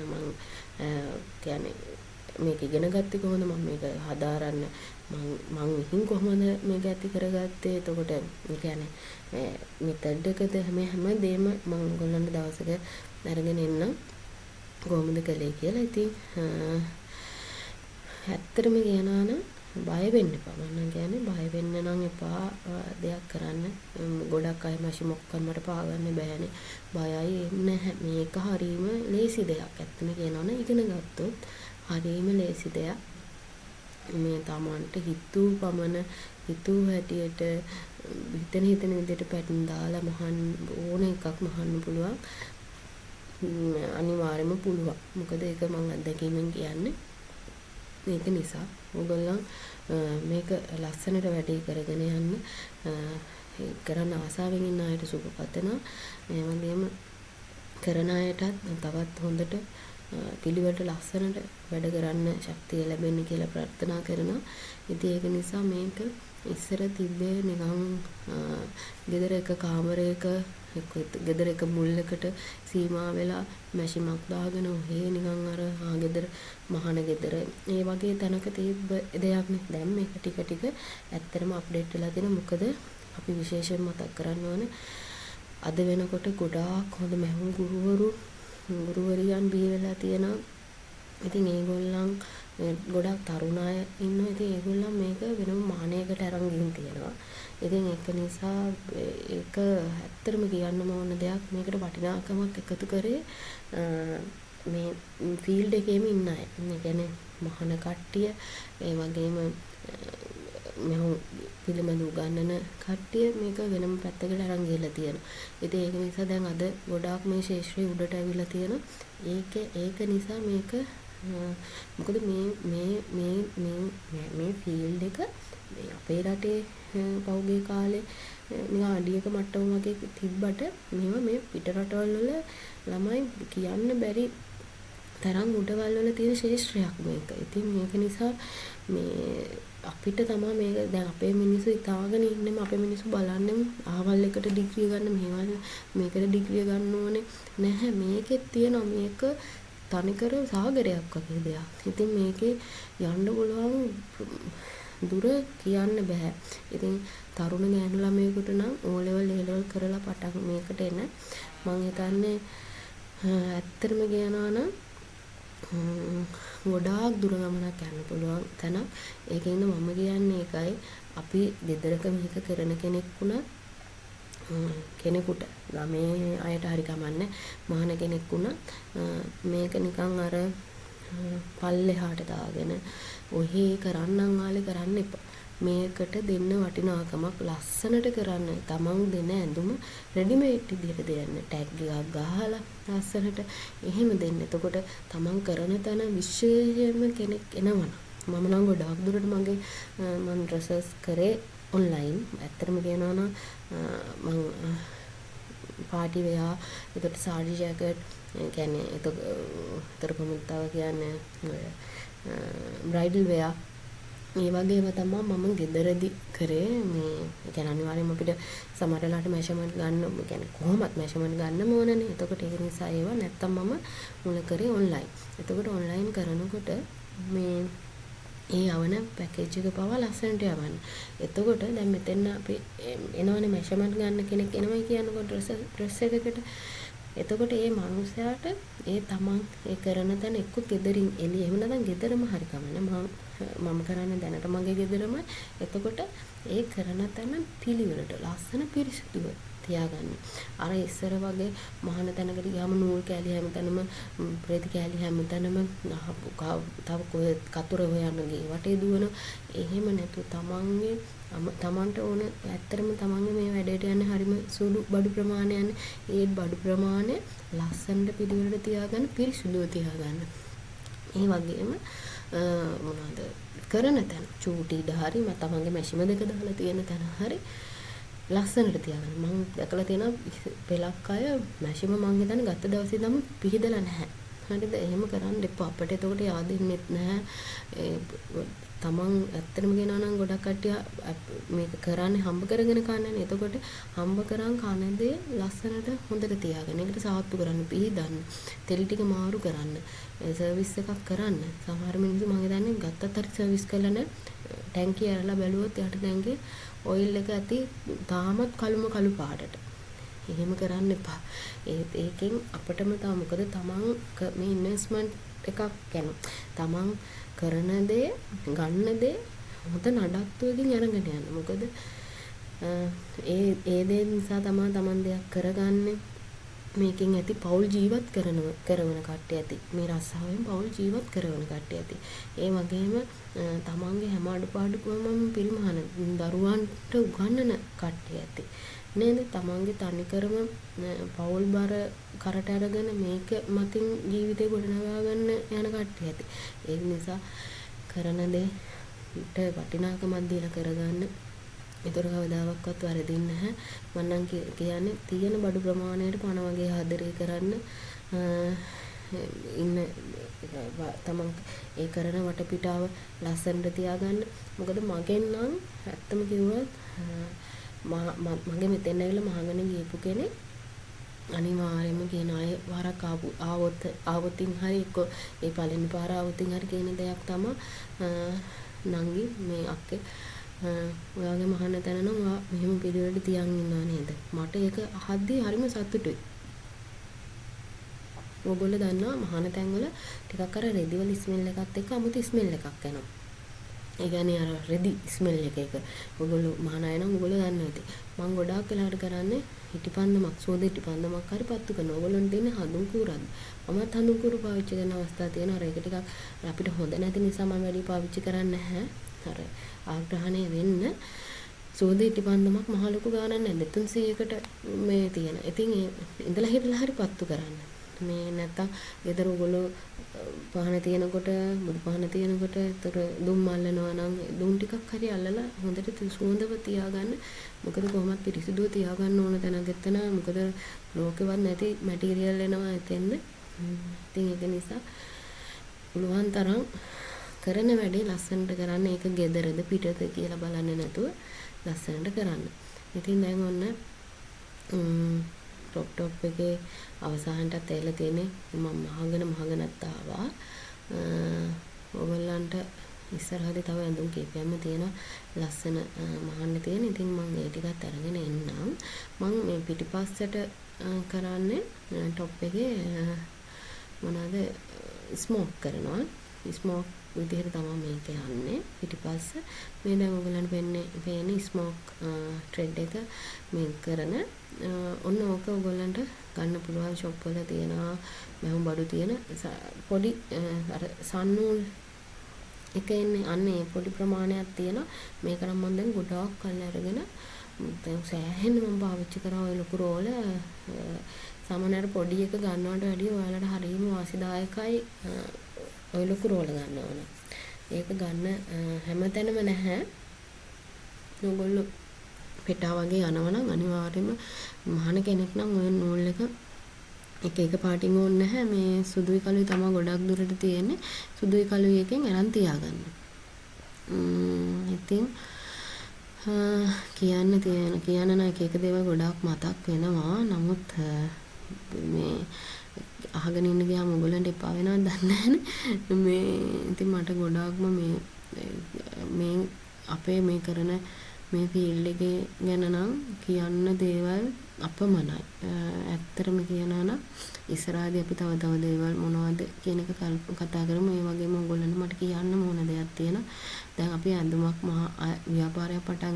A: මම කියන්නේ මේක ඉගෙන ගත්තේ කොහොමද මම මේක හදාරන්න මම විහිං කොහොමද මේක ඇති කරගත්තේ. එතකොට කියන්නේ මෙතඩ් එකද හැමදේම මම ඔයගොල්ලන්ට දවසක අරගෙන එන්නම් කොහොමද කළේ කියලා. ඉතින් ඇත්තටම කියනවා නම් බය වෙන්න එපා. මම කියන්නේ බය වෙන්න නම් එපා දෙයක් කරන්න. ගොඩක් අය මාෂි මොකක්ද මට පාගන්න බෑනේ. බයයි නැහැ. මේක හරීම ලේසි දෙයක්. ඇත්තම කියනවනේ ඉගෙන ගත්තොත් හරීම ලේසි දෙයක්. මේ Tamanට හිතූ හැටියට හිතන විදිහට පැටර්න් දාලා මහන්න ඕන එකක් මහන්න පුළුවන්. අනිවාර්යයෙන්ම පුළුවන්. මොකද ඒක මම අත්දැකීමෙන් කියන්නේ. ඒක නිසා ඔයගොල්ලන් මේක ලස්සනට වැඩේ කරගෙන යන්න කරන්න ආසාවෙන් ඉන්න අයට සුබ පතනවා. මේ වගේම කරන අයටත් තවත් හොඳට පිළිවෙලට ලස්සනට වැඩ කරන්න ශක්තිය ලැබෙන්න කියලා ප්‍රාර්ථනා කරනවා. ඉතින් ඒක නිසා මේක ඉස්සර තිබ්බේ නිකන් ගෙදර එක කාමරයක ගෙදර එක මුල්ලකට සීමා වෙලා මැෂිමක් දාගෙන ඔහේ නිකන් අර ගෙදර මහාන ගෙදර ඒ වගේ තැනක තිබ්බ දෙයක් නේ. දැන් මේක ටික ටික ඇත්තටම අප්ඩේට් වෙලා තියෙනවා. මොකද අපි විශේෂයෙන් මතක් කරන්න ඕනේ අද වෙනකොට ගොඩාක් හොඳ මැහුම් ගුරුවරියන් බිහි වෙලා තියෙනවා. ඉතින් ඒගොල්ලන් ගොඩක් තරුණ අය ඉන්නවා. ඉතින් ඒගොල්ලන් මේක වෙනම මානයකට අරන් ගිහින් තියෙනවා. ඉතින් ඒක නිසා ඒක ඇත්තටම කියන්නම ඕන දෙයක්. මේකට වටිනාකමක් එකතු කරේ මේ ෆීල්ඩ් එකේම ඉන්න අය. ඒ කියන්නේ මහාන කට්ටිය ඒ වගේම මෙහු පිළිමද උගන්නන කට්ටිය මේක වෙනම පැත්තකට අරන් ගිහලා තියෙනවා. ඉතින් ඒක නිසා දැන් අද ගොඩාක් මේ ශාස්ත්‍රයේ උඩට ඇවිල්ලා තියෙනවා. ඒක නිසා මේක මොකද මේ ෆීල්ඩ් එක අපේ රටේ පෞගේ කාලේ නිකන් අඩියක මට්ටම වගේ තිබ්බට මේවා මේ පිට රටවල් වල ළමයි කියන්න බැරි තරම් උඩවල් වල තියෙන ශාස්ත්‍රයක් මේක. ඉතින් මේක නිසා මේ අපිට තමයි මේක දැන් අපේ මිනිස්සු හිතාගෙන ඉන්නෙම අපේ මිනිස්සු බලන්නෙම ආවල් එකට ඩිග්‍රිය ගන්න මේකට ඩිග්‍රිය ගන්න ඕනේ නැහැ. මේකෙත් තියෙනවා මේක තනිකර සාගරයක් වගේ දෙයක්. ඉතින් මේකේ යන්න පුළුවන් දුර කියන්න බෑ. ඉතින් තරුණ ගෑනු ළමයෙකුට නම් O level A level කරලා පටන් මේකට එන මම හිතන්නේ ඇත්තටම කියනවා නම් ගොඩාක් දුර ගමනක් යන්න පුළුවන් තැනක්. ඒකෙන්ද මම කියන්නේ ඒකයි අපි ගෙදරක මේක කරන කෙනෙකුට ගමේ අයට හරි කමන්නේ මහාන කෙනෙක් වුණා මේක නිකන් අර පල්ලෙහාට දාගෙන ඔහේ කරන්නම් ආලේ කරන්න එපා. මේකට දෙන්න වටිනාකමක් ලස්සනට කරන්න. තමන් දෙන ඇඳුම රෙඩිමේඩ් විදිහට දෙන්න. ටැග් එකක් ගහලා ලස්සනට එහෙම දෙන්න. එතකොට තමන් කරන තැන විශේෂයෙන්ම කෙනෙක් එනවනම් මම නම් ගොඩාක් දුරට මම ඩ්‍රෙසස් කරේ ඔන්ලයින්. ඇත්තටම කියනවා නම් මම පාටි වෙයා එතකොට සාඩි ජැකට් කියන්නේ එතකොට කොහොමද තව කියන්නේ බ්‍රයිඩල් වෙයා මේ වගේම තමයි මම ගෙදරදී කරේ. මේ කියන්නේ අනිවාර්යයෙන්ම අපිට සමහරලාට මෙෂර්මන්ට් ගන්න කියන්නේ කොහොමත් මෙෂර්මන්ට් ගන්නම ඕනනේ. එතකොට ඒක නිසා ඒවා නැත්තම් මම මුල කරේ ඔන්ලයින්. එතකොට ඔන්ලයින් කරනකොට මේ ඒ යවන පැකේජ් එක පවා ලස්සනට යවන්න. එතකොට දැන් මෙතන අපි එනවනේ මෙෂර්මන්ට් ගන්න කෙනෙක් එනවයි කියනකොට ඩ්‍රෙස් එකකට. එතකොට ඒ මනුස්සයාට ඒ තමන් ඒ කරන තැන එක්ක ගෙදරින් එළිය එහෙම නැත්නම් ගෙදරම හරි කමන්නේ මම කරන්නේ දැනට මගේ ගෙදරමයි. එතකොට ඒ කරන තැන පිළිවෙලට ලස්සන පිරිසිදුව තියාගන්න. අර ඉස්සර වගේ මහාන තැනකට ගියාම නූල් කෑලි හැමතැනම ප්‍රේති කෑලි හැමතැනම තව කොහෙ කතුර හොයන්න ගියේ වටේ දුවන එහෙම නැතු තමන්ට ඕන ඇත්තටම තමන්ගේ මේ වැඩේට යන්නේ හරිම සුළු බඩු ප්‍රමාණයක්. ඒ බඩු ප්‍රමාණය ලස්සනට පිළිවෙලට තියාගන්න පිරිසිදුව තියාගන්න. ඒ වගේම මොනවාද කරන තැන චූටි ඉඩ හරි තමන්ගේ මැෂිම දෙක දාලා තියෙන තැන හරි ලස්සනට තියාගන්න. මම දැකලා තියෙනවා පෙලක් අය මැෂිම මං හිතන්නේ ගත්ත දවසේ ඉඳන්ම පිහිදලා නැහැ. හරිද? එහෙම කරන්න එපා. අපිට එතකොට yaadෙන්නෙත් නැහැ. තමන් ඇත්තටම කියනවා නම් ගොඩක් කට්ටිය මේක කරන්නේ හම්බ කරගෙන කන්නනේ. එතකොට හම්බ කරන් කන දේ ලස්සනට හොඳට තියාගන්න. ඒකට සාත්තු කරන්න, පිහිදන්න, තෙල් ටික මාරු කරන්න, සර්විස් එකක් කරන්න. සමහර මිනිස්සු මම හිතන්නේ ගත්තත් හරි සර්විස් කරලා නැහැ. ටැංකිය ඇරලා බැලුවොත් යට ටැංකියේ ඔයිල් එක ඇති තාමත් කළු පාටට. එහෙම කරන්න එපා. ඒකෙන් අපිටම තව මොකද තමන් මේ ඉන්වෙස්ට්මන්ට් එකක් කරන තමන් කරන දේ ගන්න දේ හොඳ නඩත්තුවකින් අරගෙන යන්න. මොකද ඒ දේ නිසා තමයි තමන් දෙයක් කරගන්නේ. මේකෙන් ඇති පෞල් ජීවත් කරන කට්ටිය ඇති. මේ රස්සාවෙන් පෞල් ජීවත් කරන කට්ටිය ඇති. ඒ වගේම තමන්ගේ හැම අඩුපාඩුකමම පිරිමහන දරුවන්ට උගන්වන කට්ටිය ඇති. නේද? තමන්ගේ තනිකරම පෞල් බර කරට අරගෙන මේක මතින් ජීවිතේ ගොඩනගා ගන්න යන කට්ටිය ඇති. ඒ නිසා කරන දෙයට වටිනාකමක් දීලා කරගන්න. ඒතර කවදාවත් වැරදින්නේ නැහැ. මම නම් කියන්නේ තියෙන බඩු ප්‍රමාණයට පණ වගේ ආදරය කරන්න ඉන්න තමන් ඒ කරන වටපිටාව ලස්සනට තියාගන්න. මොකද මගෙන් නම් ඇත්තම කිව්වොත් මගේ මෙතෙන් ඇවිල්ලා මහගෙන ගියපු කෙනෙක් අනිවාර්යයෙන්ම කියන අය වරක් ආවොතින් හරි එක්ක ඒ පළවෙනි පාර ආවොතින් හරි කියන දෙයක් තමයි නංගි මේ අක්කේ ඔයාගේ මහාන තැන නම් ඔයා මෙහෙම පිළිවෙලට තියන් ඉන්නවා නේද? මට ඒක අහද්දී හරිම සතුටුයි. ඔයගොල්ලෝ දන්නවා මහාන තැන්වල ටිකක් අර රෙදිවල ස්මෙල් එකත් එක්ක අමුතු ස්මෙල් එකක් එනවා. ඒ කියන්නේ අර රෙදි ස්මෙල් එක. ඔයගොල්ලෝ මහාන අය නම් ඔයගොල්ලෝ දන්නවා ඇති. මම ගොඩාක් වෙලාවට කරන්නේ හිටිපන්දමක් සෝද හිටිපන්දමක් හරි පත්තු කරනවා. ඔයගොල්ලොන්ට දෙන්නේ හඳුන් කුරක්. මමත් හඳුන් කුරු පාවිච්චි කරන අවස්ථා තියෙනවා. අර ඒක ටිකක් අපිට හොඳ නැති නිසා මම වැඩි පාවිච්චි කරන්නේ නැහැ. අර ආග්‍රහණය වෙන්න සෝද හිටිපන්දමක් මහ ලොකු ගාණක් නැහැ. 300කට මේ තියෙන. ඉතින් ඒ ඉඳලා හිටලා හරි පත්තු කරන්න. මේ නැත්තම් ගෙදර ඔයගොල්ලෝ පහන තියෙනකොට මුඩු පහන තියෙනකොට ඒතර දුම් අල්ලනවා නම් දුම් ටිකක් හරි අල්ලලා හොඳට සුවඳව තියාගන්න. මොකද කොහොමත් පිරිසිදුව තියාගන්න ඕන තැනක් එතන. මොකද ලෝකෙවත් නැති මැටීරියල් එනවා එතෙන්න. ඉතින් ඒක නිසා පුළුවන් තරම් කරන වැඩේ ලස්සනට කරන්න. ඒක ගෙදරද පිටත කියලා බලන්නේ නැතුව ලස්සනට කරන්න. ඉතින් දැන් ඔන්න ක්‍රොප් টොප් එකේ අවසානටත් ඇවිල්ලා තියෙන්නේ මම මහගෙනත් ආවා. ඔයගොල්ලන්ට ඉස්සරහදී තව ඇඳුම් කීපයක්ම තියෙනවා ලස්සන මහන්න තියෙන. ඉතින් මම ඒ ටිකත් අරගෙන එන්නම්. මම මේ පිටිපස්සට කරන්නේ টොප් එකේ මොනවාද ස්මෝක් කරනවා. ස්මෝක් විදිහට තමයි මේක යන්නේ පිටිපස්ස. මේ දැන් ඔයගොල්ලන්ට පේන්නේ ස්මෝක් ට්‍රෙඩ් එක මේ කරන ඔන්න ඕක ඔයගොල්ලන්ට ගන්න පුළුවන් ෂොප් වල තියෙනවා. මහම් බඩු තියෙන පොඩි අර සන්නූල් එක එන්නේ අන්න ඒ පොඩි ප්‍රමාණයක් තියෙනවා. මේක නම් මම දැන් ගොඩාක් කල් අරගෙන දැන් සෑහෙන මම පාවිච්චි කරා ඔය ලොකු රෝල. සාමාන්‍යයෙන් පොඩි එක ගන්නවට වැඩිය ඔයාලට හරියම වාසිදායකයි ඔය ලොකු රෝල ගන්නවා නම්. ඒක ගන්න හැමතැනම නැහැ. ඔයගොල්ලෝ පිටා වගේ යනවනම් අනිවාර්යයෙන්ම මහාන කෙනෙක් නම් ඔය නූල් එක එක පාටින් ඕනේ නැහැ. මේ සුදුයි කළුයි තමයි ගොඩක් දුරට තියෙන්නේ. සුදුයි කළුයි එකෙන් අරන් තියාගන්න. ඉතින් කියන්න නම් එක දේවල් ගොඩාක් මතක් වෙනවා. නමුත් මේ අහගෙන ඉන්න ගියාම ඔයගොල්ලන්ට එපා වෙනවද දන්නේ නැහැ. මේ ඉතින් මට ගොඩාක්ම මේ මේ අපේ මේ කරන මේ ෆීල්ඩ් එකේ ගැන නම් කියන්න දේවල් අපමණයි. ඇත්තටම කියනවා නම් ඉස්සරහදී අපි තව දේවල් මොනවද කියන එක කතා කරමු. ඒ වගේම ඔයගොල්ලන්ට මට කියන්න ඕන දෙයක් තියෙනවා. දැන් අපි ඇඳුමක් ව්‍යාපාරයක් පටන්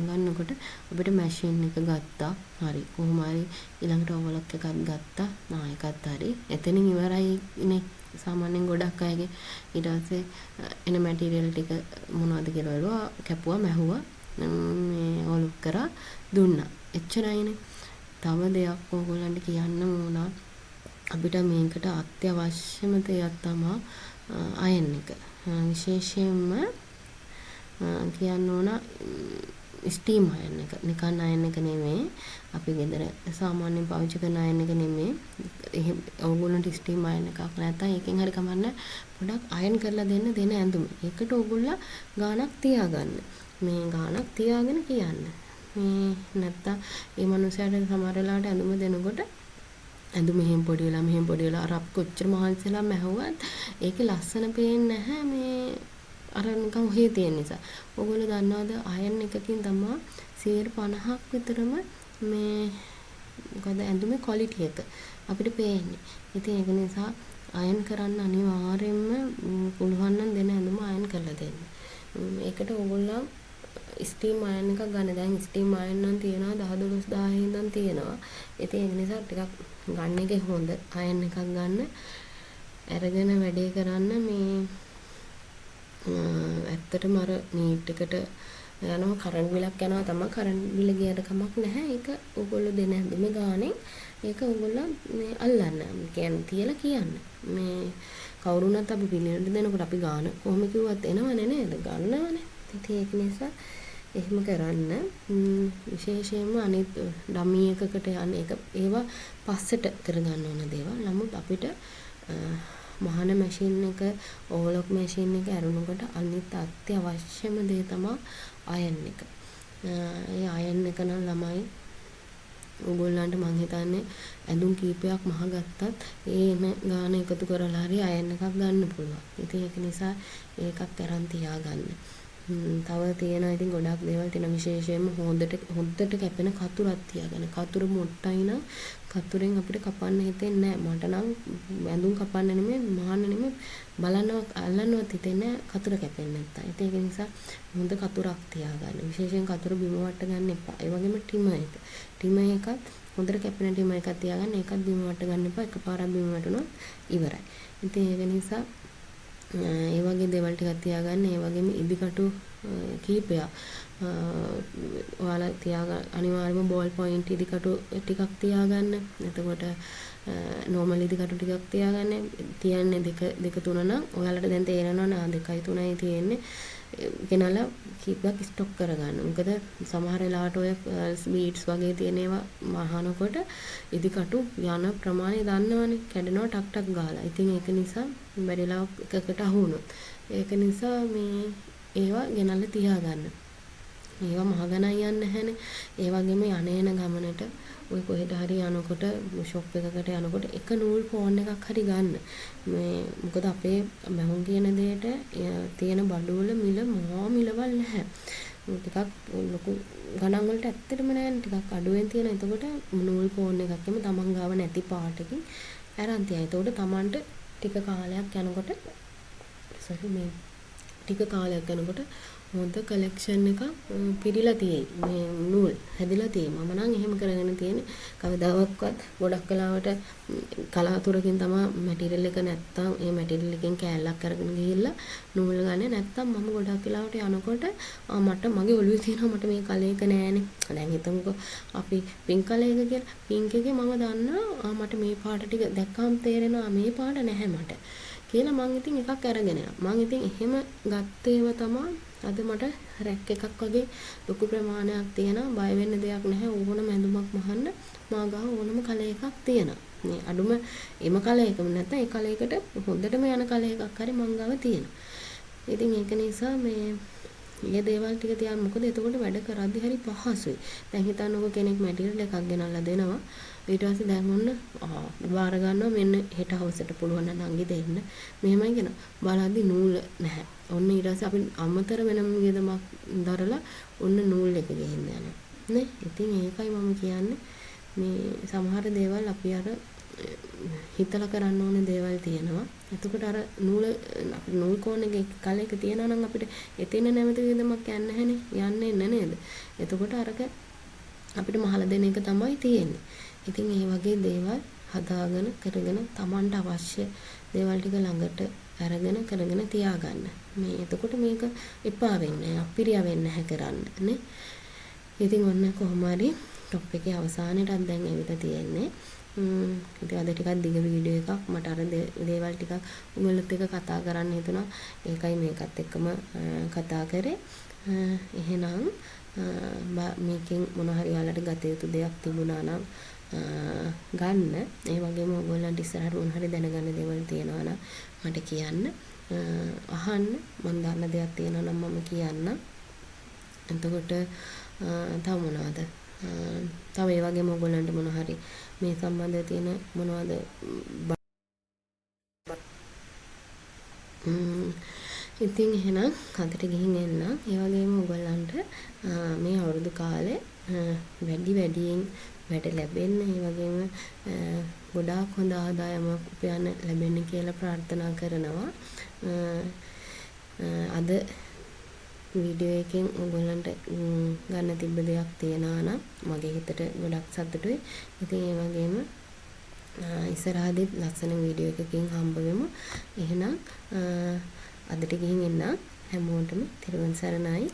A: ගන්නකොට අපිට මැෂින් එක ගත්තා. හරි. කොහොම හරි ඊළඟට ඕවලොක් එකක් ගත්තා. එකත් හරි. එතනින් ඉවරයි නේ. සාමාන්‍යයෙන් ගොඩක් අයගේ ඊට පස්සේ එන මැටීරියල් ටික මොනවද කියලා බලුවා, කැපුවා, මැහුවා, මේ ඔලුප් කරා, දුන්නා. එච්චරයිනේ. තව දෙයක් ඕගොල්ලන්ට කියන්න ඕන. අපිට මේකට අත්‍යවශ්‍යම දෙයක් තමයි අයන් එක. විශේෂයෙන්ම කියන්න ඕන ස්ටීම් අයන් එක. නිකන් අයන් එක නෙමෙයි. අපි ගෙදර සාමාන්‍යයෙන් පාවිච්චි කරන අයන් එක නෙමෙයි. එහෙම ඕගොල්ලන්ට ස්ටීම් අයන් එකක් නැත්නම් එකෙන් හරි කමන්න පොඩක් අයන් කරලා දෙන්න ඇඳුම. ඒකට ඕගොල්ලෝ ගාණක් තියාගන්න. මේ ගාණක් තියාගෙන කියන්න. මේ නැත්තම් මේ මනුස්සයාට සමහර වෙලාවට ඇඳුම දෙනකොට ඇඳුම මෙහෙම පොඩි වෙලා අර අපි කොච්චර මහන්සිලා මැහුවත් ඒකේ ලස්සන පේන්නේ නැහැ. මේ අර නිකන් ඔහේ තියෙන නිසා. ඔයගොල්ලෝ දන්නවද අයන් එකකින් තමයි 50% විතරම මේ මොකද ඇඳුමේ ක්වොලිටි එක අපිට පේන්නේ. ඉතින් ඒක නිසා අයන් කරන්න අනිවාර්යයෙන්ම පුළුවන් නම් දෙන ඇඳුම අයන් කරලා දෙන්න. ඒකට ඕගොල්ලෝ ස්ටීම් අයන් එකක් ගන්න. දැන් ස්ටීම් අයන් නම් තියෙනවා 10-12000 ඉඳන් තියෙනවා. ඉතින් ඒක නිසා ටිකක් ගන්න එකේ හොඳ අයන් එකක් ගන්න. අරගෙන වැඩේ කරන්න. මේ ඇත්තටම අර නීට් එකට යනවා, කරන්ට් බිලක් යනවා තමයි. කරන්ට් බිල ගියට කමක් නැහැ. ඒක ඕගොල්ලෝ දෙන හැඳුම ගානේ ඒක ඕගොල්ලෝ මේ අල්ලන්න. කියන්නේ තියලා කියන්න. මේ කවුරුණත් අපි පිළිවෙලට දෙනකොට අපි ගාන කොහොම කිව්වත් එනවනේ නේද? ගන්නවනේ. ඉතින් ඒක නිසා එහෙම කරන්න. විශේෂයෙන්ම අනිත් ඩමී එකකට යන එක ඒවා පස්සට කරගන්න ඕන දේවල්. නමුත් අපිට මහන මැෂින් එක, ඕවලොක් මැෂින් එක ඇරුණකොට අනිත් අත්‍යවශ්‍යම දේ තමයි අයන් එක. ඒ අයන් එක නම් ළමයි ඕගොල්ලන්ට මං හිතන්නේ ඇඳුම් කීපයක් මහ ගත්තත් ඒ ගාන එකතු කරලා හරි අයන් එකක් ගන්න පුළුවන්. ඉතින් ඒක නිසා ඒකත් අරන් තියාගන්න. තව තියෙනවා ඉතින් ගොඩක් දේවල් තියෙන. විශේෂයෙන්ම හොද්දට කැපෙන කතුරක් තියාගන්න. කතුර මොට්ටයි නම් කතුරෙන් අපිට කපන්න හිතෙන්නේ නැහැ. මට නම් ඇඳුම් කපන්න නෙමෙයි, මහන්න නෙමෙයි, බලන්නවත් අල්ලන්නවත් හිතෙන්නේ නැහැ කතුර කැපෙන්නේ නැත්තම්. ඉතින් ඒක නිසා හොඳ කතුරක් තියාගන්න. විශේෂයෙන් කතුර බිම වට ගන්න එපා. ඒ වගේම ටිමර් එකත් හොඳට කැපෙන ටිමර් එකක් තියාගන්න. ඒකත් බිම වට ගන්න එපා. එකපාරක් බිම වැටුණොත් ඉවරයි. ඉතින් ඒක නිසා ඒ වගේ දේවල් ටිකක් තියාගන්න. ඒ වගේම ඉදිකටු කීපයක් ඔයාලා තියාගන්න. අනිවාර්යයෙන්ම බෝල් පොයින්ට් ඉදිකටු ටිකක් තියාගන්න. එතකොට නෝමල් ඉදිකටු ටිකක් තියාගන්න. තියන්නේ දෙක තුන නම් ඔයාලට දැන් තේරෙනවා නා 2යි 3යි තියෙන්නේ. ගෙනලා කීපයක් ස්ටොක් කරගන්න. මොකද සමහර වෙලාවට ඔය බීට්ස් වගේ තියෙන ඒවා මහනකොට ඉදිකටු යන ප්‍රමාණය දන්නවනේ. කැඩෙනවා ටක් ටක් ගාලා. ඉතින් ඒක නිසා බැරිලා එකකට අහු වුණොත්. ඒක නිසා මේ ඒවා ගෙනල්ලා තියාගන්න. ඒවා මහ ගණන් යන්නේ නැහැනේ. ඒ වගේම යන ගමනට ඔය කොහෙද හරි යනකොට ෂොප් එකකට යනකොට එක නූල් ෆෝන් එකක් හරි ගන්න. මේ මොකද අපේ මහුන් කියන දෙයට තියෙන බඩුවල මිල මහා මිලවල් නැහැ. ටිකක් ලොකු ගණන් වලට ඇත්තටම නැහැ. ටිකක් අඩුවෙන් තියෙන. එතකොට නූල් ෆෝන් එකක් එම තමන් ගාව නැති පාටකින් අරන් තියයි. එතකොට තමන්ට ටික කාලයක් යනකොට හොඳ කලෙක්ෂන් එකක් පිරීලා තියෙයි. මේ නූල් හැදිලා තියෙයි. මම නම් එහෙම කරගෙන තියෙන්නේ. කවදාවත් ගොඩක් කලාවට කලාතුරකින් තමයි මැටීරියල් එක නැත්තම් ඒ මැටීරියල් එකෙන් කෑල්ලක් අරගෙන ගිහිල්ලා නූල් ගන්නේ. නැත්තම් මම ගොඩක් කලාවට යනකොට මට මගේ ඔළුවේ තියෙනවා මට මේ කලර් එක නෑනේ. දැන් හිතමුකෝ අපි පින්ක් කලර් එක කියලා. පින්ක් එකේ මම දන්නවා මට මේ පාට ටික දැක්කම තේරෙනවා මේ පාට නැහැ මට. කියලා මං ඉතින් එකක් අරගෙන යනවා. මං ඉතින් එහෙම ගත්තේව තමයි අද මට රැක් එකක් වගේ ලොකු ප්‍රමාණයක් තියෙනවා. බය වෙන්න දෙයක් නැහැ. ඕනම ඇඳුමක් මහන්න මා ගාව ඕනම කලර් එකක් තියෙනවා. මේ අඩුම එම කලර් එකම නැත්නම් ඒ කලර් එකට හොඳටම යන කලර් එකක් හරි මං ගාව තියෙනවා. ඉතින් ඒක නිසා මේ දේවල් ටික තියන්න. මොකද එතකොට වැඩ කරද්දි හරි පහසුයි. දැන් හිතන්නකෝ කෙනෙක් මැටීරියල් එකක් ගෙනල්ලා දෙනවා. ඊට පස්සේ දැන් ඔන්න බාර ගන්නවා මෙන්න හෙට හවසට පුළුවන් නම් නංගි දෙන්න. මෙහෙමයි කියන. බලද්දි නූල් නැහැ. ඔන්න ඊට පස්සේ අපි අමතර වෙනම වියදමක් දරලා ඔන්න නූල් එක ගෙහින්න යනවා. නේ? ඉතින් ඒකයි මම කියන්නේ මේ සමහර දේවල් අපි අර හිතලා කරන්න ඕනේ දේවල් තියෙනවා. එතකොට අර නූල් කෝන් එකේ කලයක තියනවා නම් අපිට එතන නැමෙත වියදමක් යන්නේ නැහනේ. යන්නේ නැහැ නේද? එතකොට අරක අපිට මහල දෙන එක තමයි තියෙන්නේ. ඉතින් මේ වගේ දේවල් හදාගෙන කරගෙන Tamanට අවශ්‍ය දේවල් ටික ළඟට අරගෙන කරගෙන තියාගන්න. මේ එතකොට මේක එපා වෙන්නේ නැහැ. අපිරිය වෙන්නේ නැහැ කරන්න නේ. ඉතින් ඔන්න කොහොම හරි টොප් එකේ අවසානයටත් දැන් ඇවිල්ලා තියෙන්නේ. ඉතින් අද ටිකක් දිග වීඩියෝ එකක් මට අර දේවල් ටිකක් උගලත් එක්ක කතා කරන්න හිතුණා. ඒකයි මේකත් එක්කම කතා කරේ. එහෙනම් මේකෙන් මොන හරි ඔයාලට ගත යුතු දෙයක් තිබුණා නම් ගන්න. ඒ වගේම ඔයගොල්ලන්ට ඉස්සරහට මොන හරි දැනගන්න දේවල් තියෙනවා නම් මට කියන්න. අහන්න මම දන්න දෙයක් තියෙනවා නම් මම කියන්න. එතකොට තව මොනවද? තව ඒ වගේම ඔයගොල්ලන්ට මොන හරි මේ සම්බන්ධව තියෙන මොනවද ඉතින් එහෙනම් අදට ගිහින් එන්න. ඒ වගේම ඔයගොල්ලන්ට මේ අවුරුදු කාලේ වැඩියෙන් වැඩ ලැබෙන්න, ඒ වගේම ගොඩාක් හොඳ ආදායමක් උපයන්න ලැබෙන්න කියලා ප්‍රාර්ථනා කරනවා. අද වීඩියෝ එකෙන් ඔයගොල්ලන්ට ගන්න තිබ්බ දෙයක් තියනවා නම් මගේ හිතට ගොඩක් සතුටුයි. ඉතින් ඒ වගේම ඉස්සරහදී ලස්සන වීඩියෝ එකකින් හම්බ වෙමු. එහෙනම් අදට ගිහින් එන්න. හැමෝටම තෙරුවන් සරණයි.